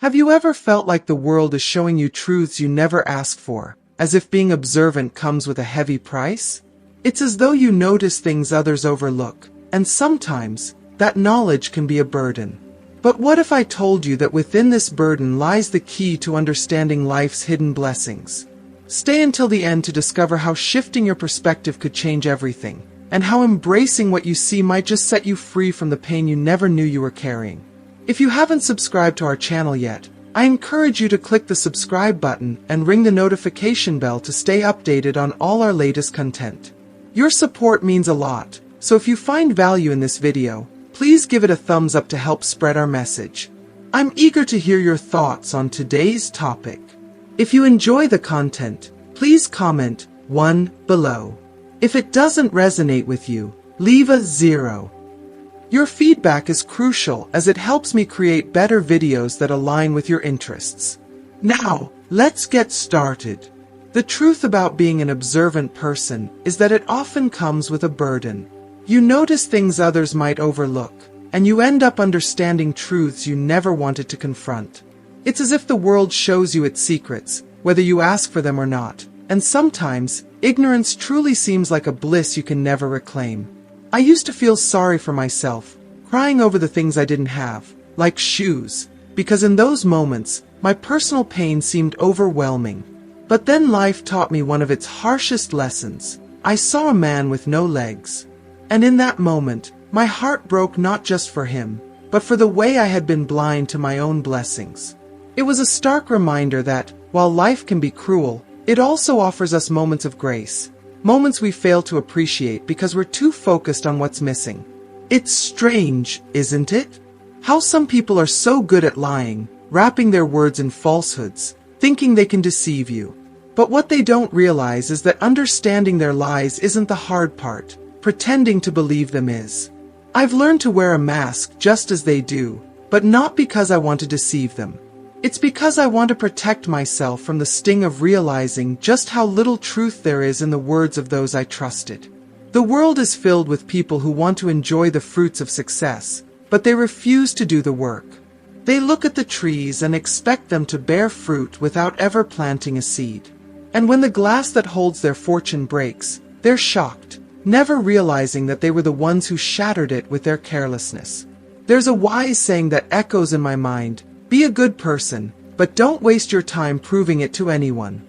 Have you ever felt like the world is showing you truths you never asked for, as if being observant comes with a heavy price? It's as though you notice things others overlook, and sometimes, that knowledge can be a burden. But what if I told you that within this burden lies the key to understanding life's hidden blessings? Stay until the end to discover how shifting your perspective could change everything, and how embracing what you see might just set you free from the pain you never knew you were carrying. If you haven't subscribed to our channel yet, I encourage you to click the subscribe button and ring the notification bell to stay updated on all our latest content. Your support means a lot, so if you find value in this video, please give it a thumbs up to help spread our message. I'm eager to hear your thoughts on today's topic. If you enjoy the content, please comment 1 below. If it doesn't resonate with you, leave a 0. Your feedback is crucial as it helps me create better videos that align with your interests. Now, let's get started. The truth about being an observant person is that it often comes with a burden. You notice things others might overlook, and you end up understanding truths you never wanted to confront. It's as if the world shows you its secrets, whether you ask for them or not, and sometimes, ignorance truly seems like a bliss you can never reclaim. I used to feel sorry for myself, crying over the things I didn't have, like shoes, because in those moments, my personal pain seemed overwhelming. But then life taught me one of its harshest lessons. I saw a man with no legs. And in that moment, my heart broke not just for him, but for the way I had been blind to my own blessings. It was a stark reminder that, while life can be cruel, it also offers us moments of grace, moments we fail to appreciate because we're too focused on what's missing. It's strange, isn't it? How some people are so good at lying, wrapping their words in falsehoods, thinking they can deceive you. But what they don't realize is that understanding their lies isn't the hard part, pretending to believe them is. I've learned to wear a mask just as they do, but not because I want to deceive them. It's because I want to protect myself from the sting of realizing just how little truth there is in the words of those I trusted. The world is filled with people who want to enjoy the fruits of success, but they refuse to do the work. They look at the trees and expect them to bear fruit without ever planting a seed. And when the glass that holds their fortune breaks, they're shocked, never realizing that they were the ones who shattered it with their carelessness. There's a wise saying that echoes in my mind: be a good person, but don't waste your time proving it to anyone.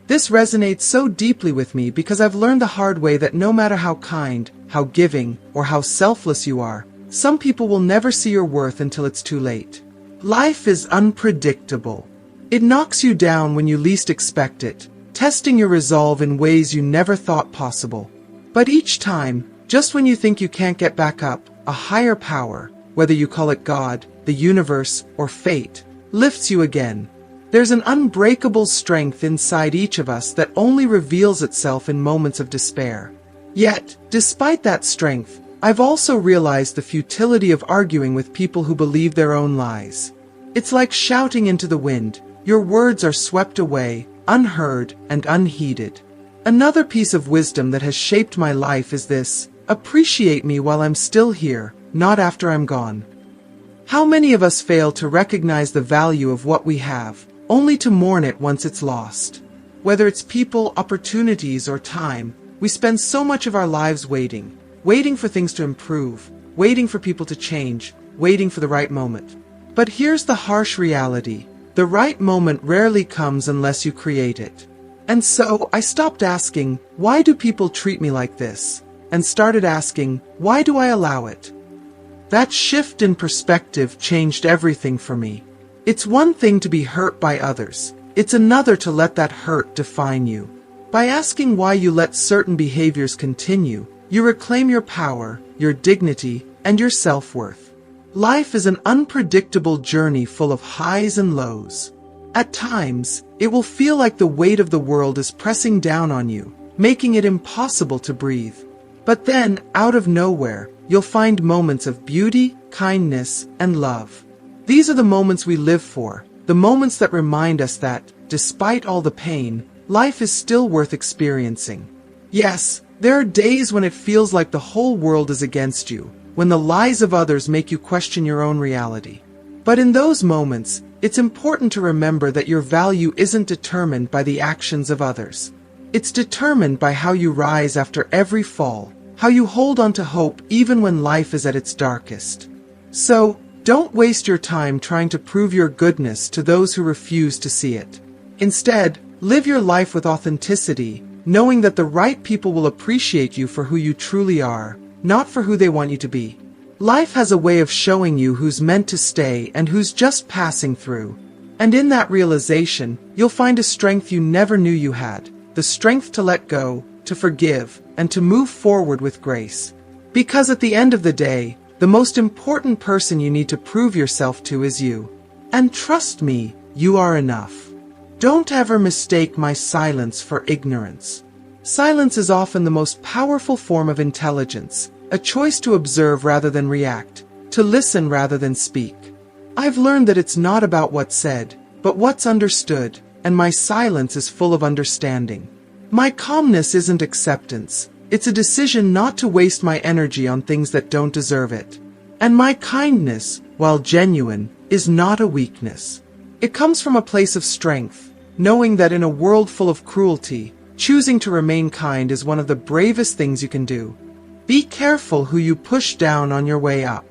This resonates so deeply with me because I've learned the hard way that no matter how kind, how giving, or how selfless you are, some people will never see your worth until it's too late. Life is unpredictable. It knocks you down when you least expect it, testing your resolve in ways you never thought possible. But each time, just when you think you can't get back up, a higher power, whether you call it God, the universe, or fate, lifts you again. There's an unbreakable strength inside each of us that only reveals itself in moments of despair. Yet, despite that strength, I've also realized the futility of arguing with people who believe their own lies. It's like shouting into the wind. Your words are swept away, unheard, and unheeded. Another piece of wisdom that has shaped my life is this: appreciate me while I'm still here, not after I'm gone. How many of us fail to recognize the value of what we have, only to mourn it once it's lost? Whether it's people, opportunities, or time, we spend so much of our lives waiting for things to improve, waiting for people to change, waiting for the right moment. But here's the harsh reality: the right moment rarely comes unless you create it. And so, I stopped asking, why do people treat me like this? And started asking, why do I allow it? That shift in perspective changed everything for me. It's one thing to be hurt by others. It's another to let that hurt define you. By asking why you let certain behaviors continue, you reclaim your power, your dignity, and your self-worth. Life is an unpredictable journey full of highs and lows. At times, it will feel like the weight of the world is pressing down on you, making it impossible to breathe. But then, out of nowhere, you'll find moments of beauty, kindness, and love. These are the moments we live for, the moments that remind us that, despite all the pain, life is still worth experiencing. Yes, there are days when it feels like the whole world is against you, when the lies of others make you question your own reality. But in those moments, it's important to remember that your value isn't determined by the actions of others. It's determined by how you rise after every fall, how you hold on to hope even when life is at its darkest. So, don't waste your time trying to prove your goodness to those who refuse to see it. Instead, live your life with authenticity, knowing that the right people will appreciate you for who you truly are, not for who they want you to be. Life has a way of showing you who's meant to stay and who's just passing through. And in that realization, you'll find a strength you never knew you had, the strength to let go, to forgive, and to move forward with grace. Because at the end of the day, the most important person you need to prove yourself to is you. And trust me, you are enough. Don't ever mistake my silence for ignorance. Silence is often the most powerful form of intelligence, a choice to observe rather than react, to listen rather than speak. I've learned that it's not about what's said, but what's understood, and my silence is full of understanding. My calmness isn't acceptance. It's a decision not to waste my energy on things that don't deserve it. And my kindness, while genuine, is not a weakness. It comes from a place of strength, knowing that in a world full of cruelty, choosing to remain kind is one of the bravest things you can do. Be careful who you push down on your way up.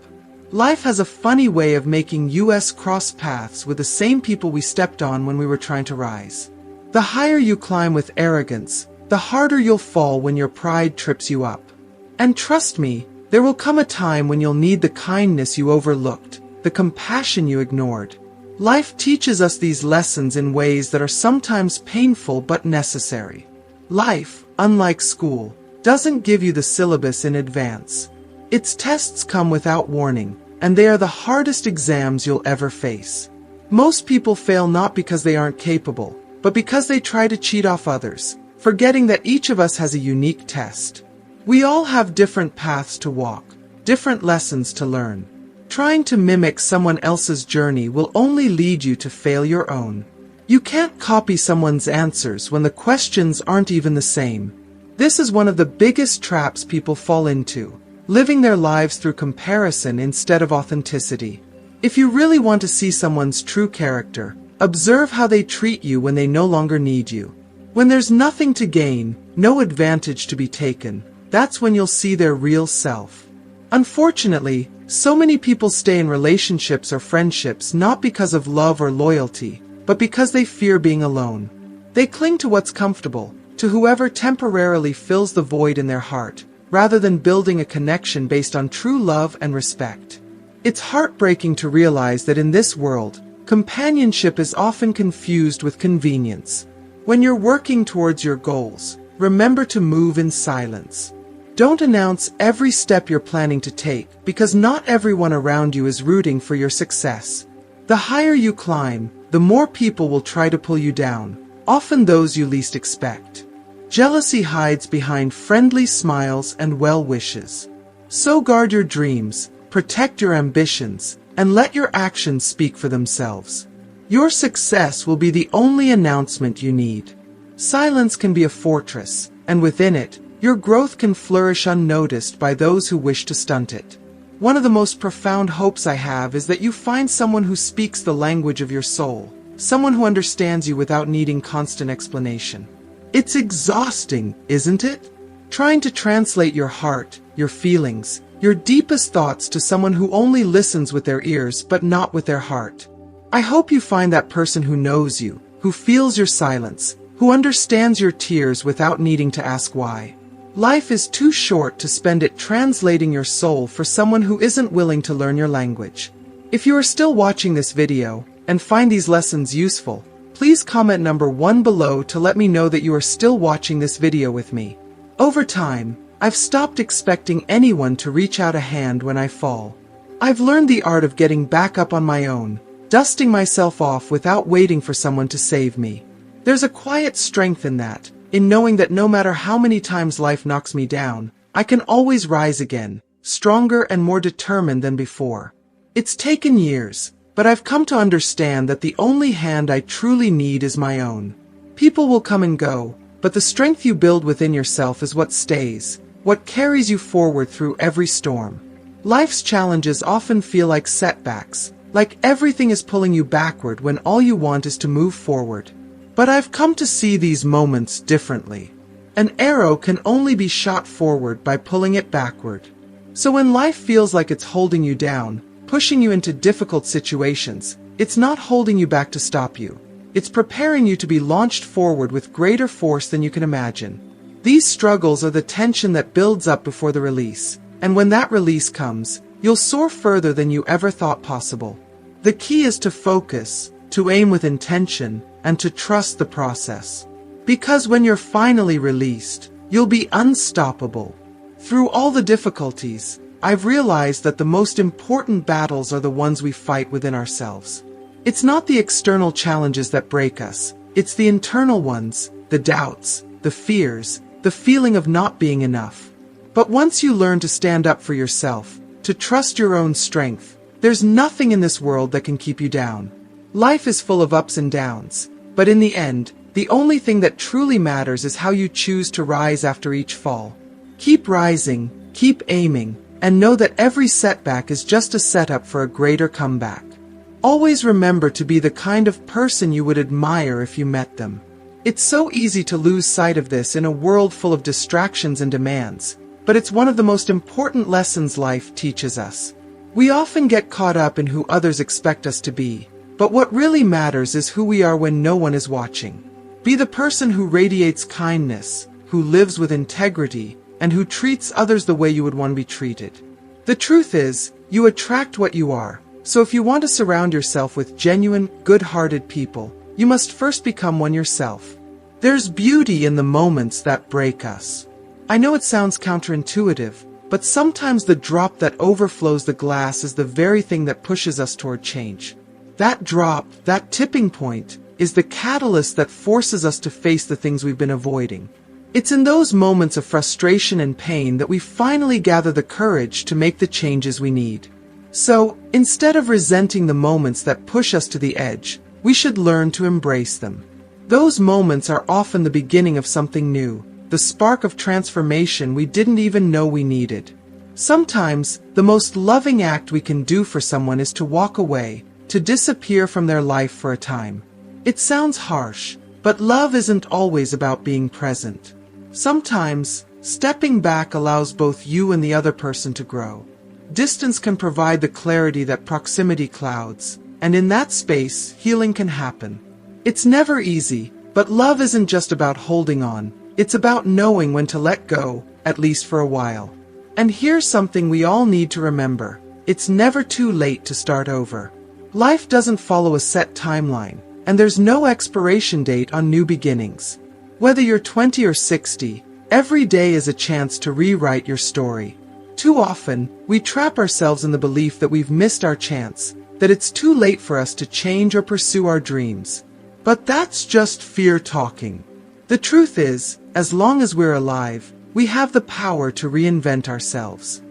Life has a funny way of making us cross paths with the same people we stepped on when we were trying to rise. The higher you climb with arrogance, the harder you'll fall when your pride trips you up. And trust me, there will come a time when you'll need the kindness you overlooked, the compassion you ignored. Life teaches us these lessons in ways that are sometimes painful but necessary. Life, unlike school, doesn't give you the syllabus in advance. Its tests come without warning, and they are the hardest exams you'll ever face. Most people fail not because they aren't capable, but because they try to cheat off others, forgetting that each of us has a unique test. We all have different paths to walk, different lessons to learn. Trying to mimic someone else's journey will only lead you to fail your own. You can't copy someone's answers when the questions aren't even the same. This is one of the biggest traps people fall into, living their lives through comparison instead of authenticity. If you really want to see someone's true character, observe how they treat you when they no longer need you. When there's nothing to gain, no advantage to be taken, that's when you'll see their real self. Unfortunately, so many people stay in relationships or friendships not because of love or loyalty, but because they fear being alone. They cling to what's comfortable, to whoever temporarily fills the void in their heart, rather than building a connection based on true love and respect. It's heartbreaking to realize that in this world, companionship is often confused with convenience. When you're working towards your goals, remember to move in silence. Don't announce every step you're planning to take, because not everyone around you is rooting for your success. The higher you climb, the more people will try to pull you down, often those you least expect. Jealousy hides behind friendly smiles and well wishes. So guard your dreams, protect your ambitions, and let your actions speak for themselves. Your success will be the only announcement you need. Silence can be a fortress, and within it, your growth can flourish unnoticed by those who wish to stunt it. One of the most profound hopes I have is that you find someone who speaks the language of your soul, someone who understands you without needing constant explanation. It's exhausting, isn't it? Trying to translate your heart, your feelings, your deepest thoughts to someone who only listens with their ears but not with their heart. I hope you find that person who knows you, who feels your silence, who understands your tears without needing to ask why. Life is too short to spend it translating your soul for someone who isn't willing to learn your language. If you are still watching this video and find these lessons useful, please comment number 1 below to let me know that you are still watching this video with me. Over time, I've stopped expecting anyone to reach out a hand when I fall. I've learned the art of getting back up on my own, dusting myself off without waiting for someone to save me. There's a quiet strength in that, in knowing that no matter how many times life knocks me down, I can always rise again, stronger and more determined than before. It's taken years, but I've come to understand that the only hand I truly need is my own. People will come and go, but the strength you build within yourself is what stays, what carries you forward through every storm. Life's challenges often feel like setbacks, like everything is pulling you backward when all you want is to move forward. But I've come to see these moments differently. An arrow can only be shot forward by pulling it backward. So when life feels like it's holding you down, pushing you into difficult situations, it's not holding you back to stop you. It's preparing you to be launched forward with greater force than you can imagine. These struggles are the tension that builds up before the release, and when that release comes, you'll soar further than you ever thought possible. The key is to focus, to aim with intention, and to trust the process. Because when you're finally released, you'll be unstoppable. Through all the difficulties, I've realized that the most important battles are the ones we fight within ourselves. It's not the external challenges that break us, it's the internal ones, the doubts, the fears, the feeling of not being enough. But once you learn to stand up for yourself, to trust your own strength, there's nothing in this world that can keep you down. Life is full of ups and downs, but in the end, the only thing that truly matters is how you choose to rise after each fall. Keep rising, keep aiming, and know that every setback is just a setup for a greater comeback. Always remember to be the kind of person you would admire if you met them. It's so easy to lose sight of this in a world full of distractions and demands, but it's one of the most important lessons life teaches us. We often get caught up in who others expect us to be, but what really matters is who we are when no one is watching. Be the person who radiates kindness, who lives with integrity, and who treats others the way you would want to be treated. The truth is, you attract what you are, so if you want to surround yourself with genuine, good-hearted people, you must first become one yourself. There's beauty in the moments that break us. I know it sounds counterintuitive, but sometimes the drop that overflows the glass is the very thing that pushes us toward change. That drop, that tipping point, is the catalyst that forces us to face the things we've been avoiding. It's in those moments of frustration and pain that we finally gather the courage to make the changes we need. So, instead of resenting the moments that push us to the edge, we should learn to embrace them. Those moments are often the beginning of something new, the spark of transformation we didn't even know we needed. Sometimes, the most loving act we can do for someone is to walk away, to disappear from their life for a time. It sounds harsh, but love isn't always about being present. Sometimes, stepping back allows both you and the other person to grow. Distance can provide the clarity that proximity clouds, and in that space, healing can happen. It's never easy, but love isn't just about holding on. It's about knowing when to let go, at least for a while. And here's something we all need to remember. It's never too late to start over. Life doesn't follow a set timeline, and there's no expiration date on new beginnings. Whether you're 20 or 60, every day is a chance to rewrite your story. Too often, we trap ourselves in the belief that we've missed our chance, that it's too late for us to change or pursue our dreams. But that's just fear talking. The truth is, as long as we're alive, we have the power to reinvent ourselves.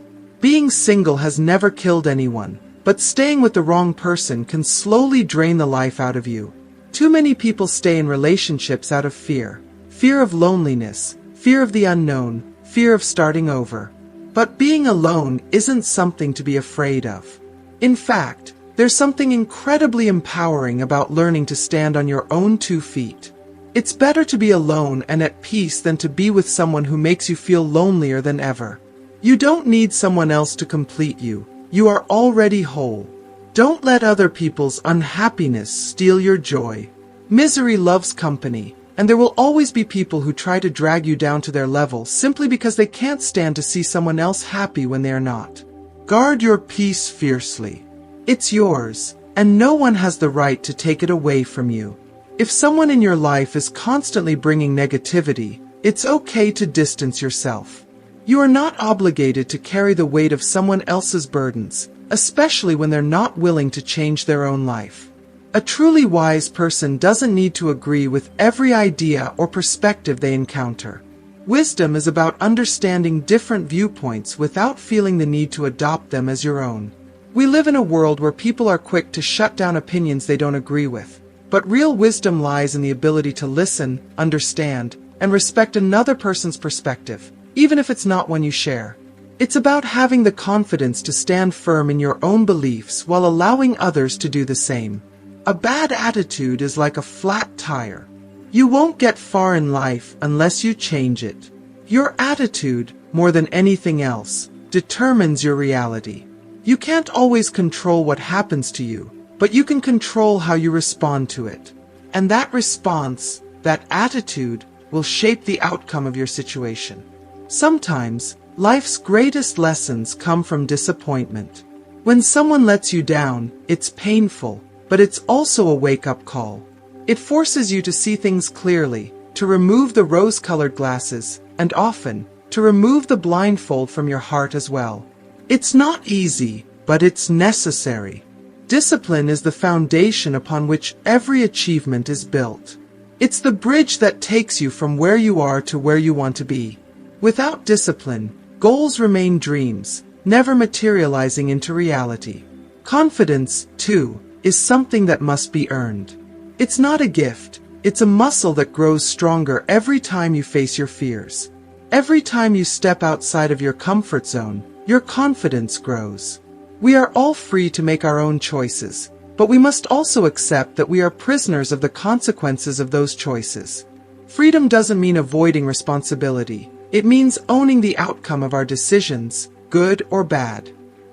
Being single has never killed anyone, but staying with the wrong person can slowly drain the life out of you. Too many people stay in relationships out of fear. Fear of loneliness, fear of the unknown, fear of starting over. But being alone isn't something to be afraid of. In fact, there's something incredibly empowering about learning to stand on your own 2 feet. It's better to be alone and at peace than to be with someone who makes you feel lonelier than ever. You don't need someone else to complete you. You are already whole. Don't let other people's unhappiness steal your joy. Misery loves company, and there will always be people who try to drag you down to their level simply because they can't stand to see someone else happy when they are not. Guard your peace fiercely. It's yours, and no one has the right to take it away from you. If someone in your life is constantly bringing negativity, it's okay to distance yourself. You are not obligated to carry the weight of someone else's burdens, especially when they're not willing to change their own life. A truly wise person doesn't need to agree with every idea or perspective they encounter. Wisdom is about understanding different viewpoints without feeling the need to adopt them as your own. We live in a world where people are quick to shut down opinions they don't agree with, but real wisdom lies in the ability to listen, understand, and respect another person's perspective, even if it's not one you share. It's about having the confidence to stand firm in your own beliefs while allowing others to do the same. A bad attitude is like a flat tire. You won't get far in life unless you change it. Your attitude, more than anything else, determines your reality. You can't always control what happens to you, but you can control how you respond to it. And that response, that attitude, will shape the outcome of your situation. Sometimes, life's greatest lessons come from disappointment. When someone lets you down, it's painful, but it's also a wake-up call. It forces you to see things clearly, to remove the rose-colored glasses, and often, to remove the blindfold from your heart as well. It's not easy, but it's necessary. Discipline is the foundation upon which every achievement is built. It's the bridge that takes you from where you are to where you want to be. Without discipline, goals remain dreams, never materializing into reality. Confidence, too, is something that must be earned. It's not a gift, it's a muscle that grows stronger every time you face your fears. Every time you step outside of your comfort zone, your confidence grows. We are all free to make our own choices, but we must also accept that we are prisoners of the consequences of those choices. Freedom doesn't mean avoiding responsibility. It means owning the outcome of our decisions, good or bad.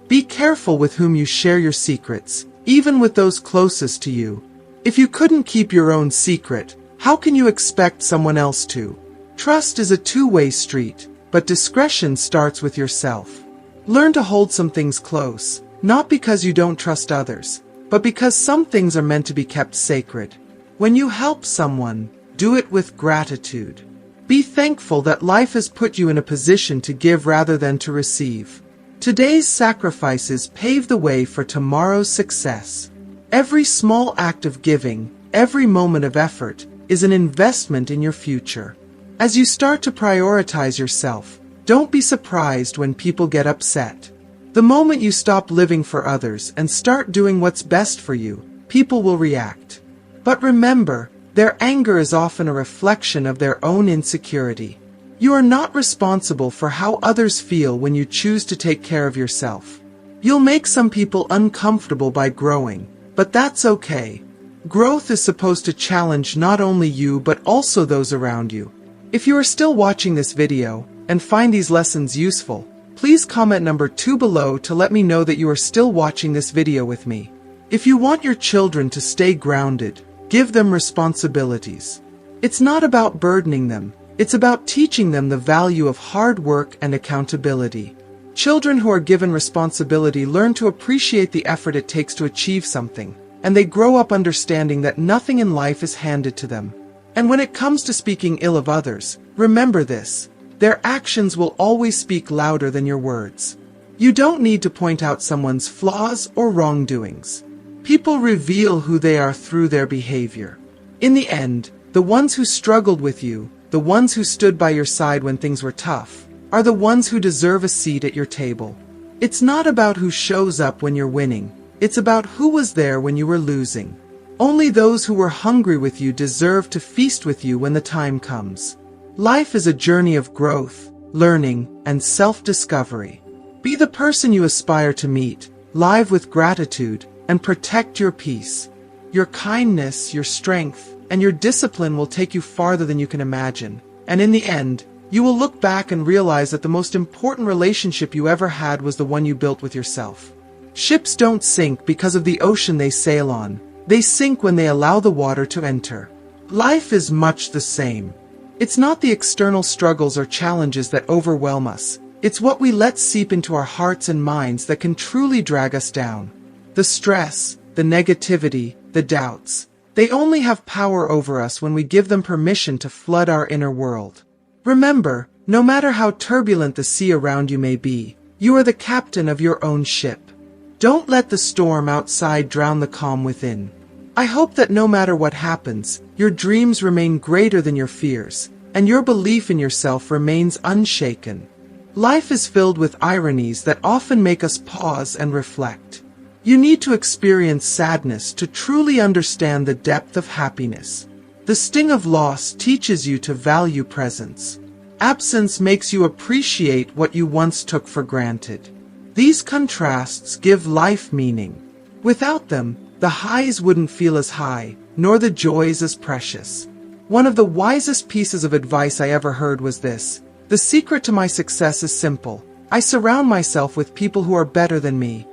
Be careful with whom you share your secrets, even with those closest to you. If you couldn't keep your own secret, how can you expect someone else to? Trust is a two-way street, but discretion starts with yourself. Learn to hold some things close, not because you don't trust others, but because some things are meant to be kept sacred. When you help someone, do it with gratitude. Be thankful that life has put you in a position to give rather than to receive. Today's sacrifices pave the way for tomorrow's success. Every small act of giving, every moment of effort, is an investment in your future. As you start to prioritize yourself, don't be surprised when people get upset. The moment you stop living for others and start doing what's best for you, people will react. But remember, their anger is often a reflection of their own insecurity. You are not responsible for how others feel when you choose to take care of yourself. You'll make some people uncomfortable by growing, but that's okay. Growth is supposed to challenge not only you but also those around you. If you are still watching this video, and find these lessons useful, please comment number 2 below to let me know that you are still watching this video with me. If you want your children to stay grounded, give them responsibilities. It's not about burdening them, it's about teaching them the value of hard work and accountability. Children who are given responsibility learn to appreciate the effort it takes to achieve something, and they grow up understanding that nothing in life is handed to them. And when it comes to speaking ill of others, remember this. Their actions will always speak louder than your words. You don't need to point out someone's flaws or wrongdoings. People reveal who they are through their behavior. In the end, the ones who struggled with you, the ones who stood by your side when things were tough, are the ones who deserve a seat at your table. It's not about who shows up when you're winning. It's about who was there when you were losing. Only those who were hungry with you deserve to feast with you when the time comes. Life is a journey of growth, learning, and self-discovery. Be the person you aspire to meet, live with gratitude, and protect your peace. Your kindness, your strength, and your discipline will take you farther than you can imagine. And in the end, you will look back and realize that the most important relationship you ever had was the one you built with yourself. Ships don't sink because of the ocean they sail on. They sink when they allow the water to enter. Life is much the same. It's not the external struggles or challenges that overwhelm us. It's what we let seep into our hearts and minds that can truly drag us down. The stress, the negativity, the doubts. They only have power over us when we give them permission to flood our inner world. Remember, no matter how turbulent the sea around you may be, you are the captain of your own ship. Don't let the storm outside drown the calm within. I hope that no matter what happens, your dreams remain greater than your fears, and your belief in yourself remains unshaken. Life is filled with ironies that often make us pause and reflect. You need to experience sadness to truly understand the depth of happiness. The sting of loss teaches you to value presence. Absence makes you appreciate what you once took for granted. These contrasts give life meaning. Without them, the highs wouldn't feel as high, nor the joys as precious. One of the wisest pieces of advice I ever heard was this: "The secret to my success is simple. I surround myself with people who are better than me."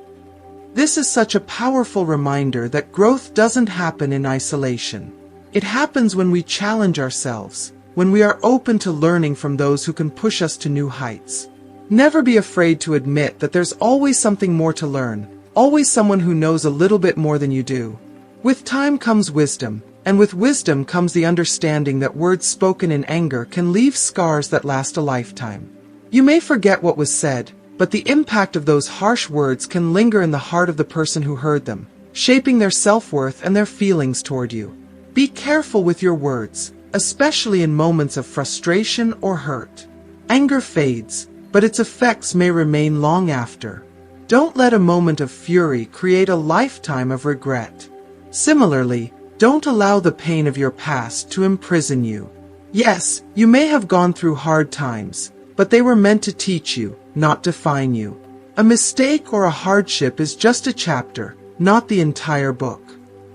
This is such a powerful reminder that growth doesn't happen in isolation. It happens when we challenge ourselves, when we are open to learning from those who can push us to new heights. Never be afraid to admit that there's always something more to learn, always someone who knows a little bit more than you do. With time comes wisdom, and with wisdom comes the understanding that words spoken in anger can leave scars that last a lifetime. You may forget what was said, but the impact of those harsh words can linger in the heart of the person who heard them, shaping their self-worth and their feelings toward you. Be careful with your words, especially in moments of frustration or hurt. Anger fades, but its effects may remain long after. Don't let a moment of fury create a lifetime of regret. Similarly, don't allow the pain of your past to imprison you. Yes, you may have gone through hard times, but they were meant to teach you, not define you. A mistake or a hardship is just a chapter, not the entire book.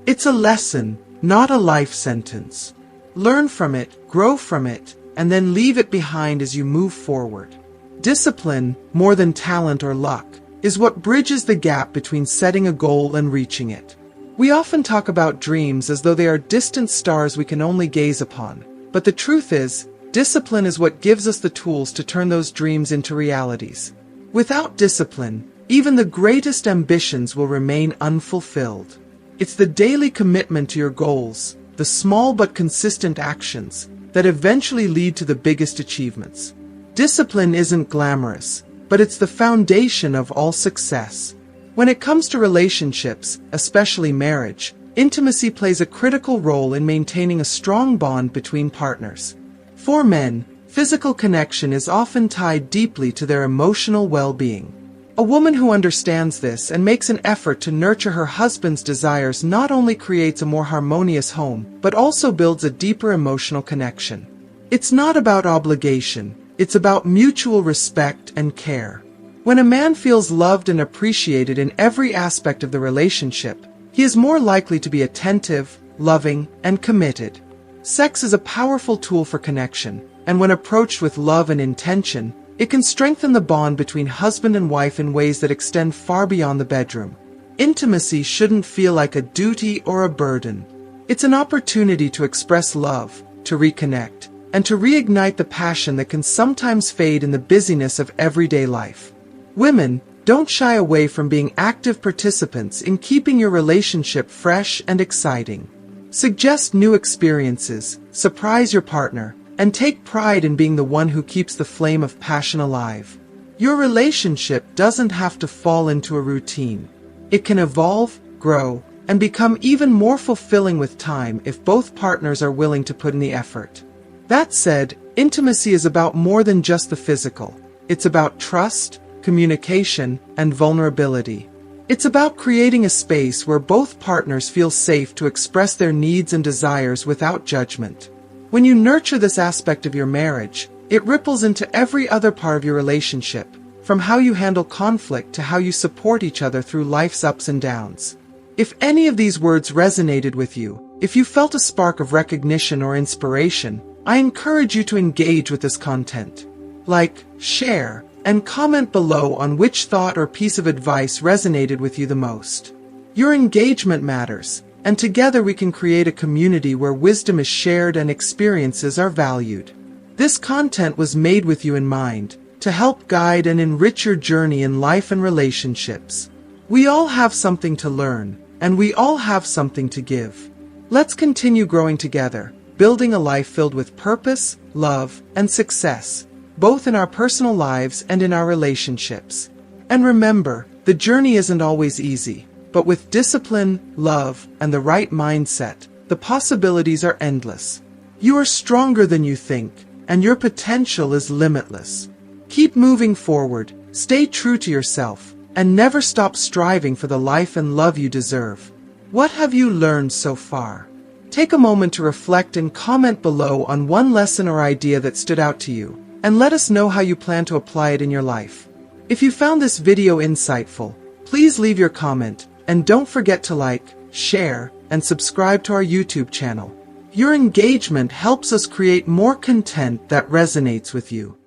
It's a lesson, not a life sentence. Learn from it, grow from it, and then leave it behind as you move forward. Discipline, more than talent or luck, is what bridges the gap between setting a goal and reaching it. We often talk about dreams as though they are distant stars we can only gaze upon, but the truth is, discipline is what gives us the tools to turn those dreams into realities. Without discipline, even the greatest ambitions will remain unfulfilled. It's the daily commitment to your goals, the small but consistent actions, that eventually lead to the biggest achievements. Discipline isn't glamorous, but it's the foundation of all success. When it comes to relationships, especially marriage, intimacy plays a critical role in maintaining a strong bond between partners. For men, physical connection is often tied deeply to their emotional well-being. A woman who understands this and makes an effort to nurture her husband's desires not only creates a more harmonious home, but also builds a deeper emotional connection. It's not about obligation, it's about mutual respect and care. When a man feels loved and appreciated in every aspect of the relationship, he is more likely to be attentive, loving, and committed. Sex is a powerful tool for connection, and when approached with love and intention, it can strengthen the bond between husband and wife in ways that extend far beyond the bedroom. Intimacy shouldn't feel like a duty or a burden. It's an opportunity to express love, to reconnect, and to reignite the passion that can sometimes fade in the busyness of everyday life. Women, don't shy away from being active participants in keeping your relationship fresh and exciting. Suggest new experiences, surprise your partner, and take pride in being the one who keeps the flame of passion alive. Your relationship doesn't have to fall into a routine. It can evolve, grow, and become even more fulfilling with time if both partners are willing to put in the effort. That said, intimacy is about more than just the physical. It's about trust, communication, and vulnerability. It's about creating a space where both partners feel safe to express their needs and desires without judgment. When you nurture this aspect of your marriage, it ripples into every other part of your relationship, from how you handle conflict to how you support each other through life's ups and downs. If any of these words resonated with you, if you felt a spark of recognition or inspiration, I encourage you to engage with this content. Like, share, and comment below on which thought or piece of advice resonated with you the most. Your engagement matters, and together we can create a community where wisdom is shared and experiences are valued. This content was made with you in mind, to help guide and enrich your journey in life and relationships. We all have something to learn, and we all have something to give. Let's continue growing together, building a life filled with purpose, love, and success, both in our personal lives and in our relationships. And remember, the journey isn't always easy, but with discipline, love, and the right mindset, the possibilities are endless. You are stronger than you think, and your potential is limitless. Keep moving forward, stay true to yourself, and never stop striving for the life and love you deserve. What have you learned so far? Take a moment to reflect and comment below on one lesson or idea that stood out to you. and let us know how you plan to apply it in your life. If you found this video insightful, please leave your comment, and don't forget to like, share, and subscribe to our YouTube channel. Your engagement helps us create more content that resonates with you.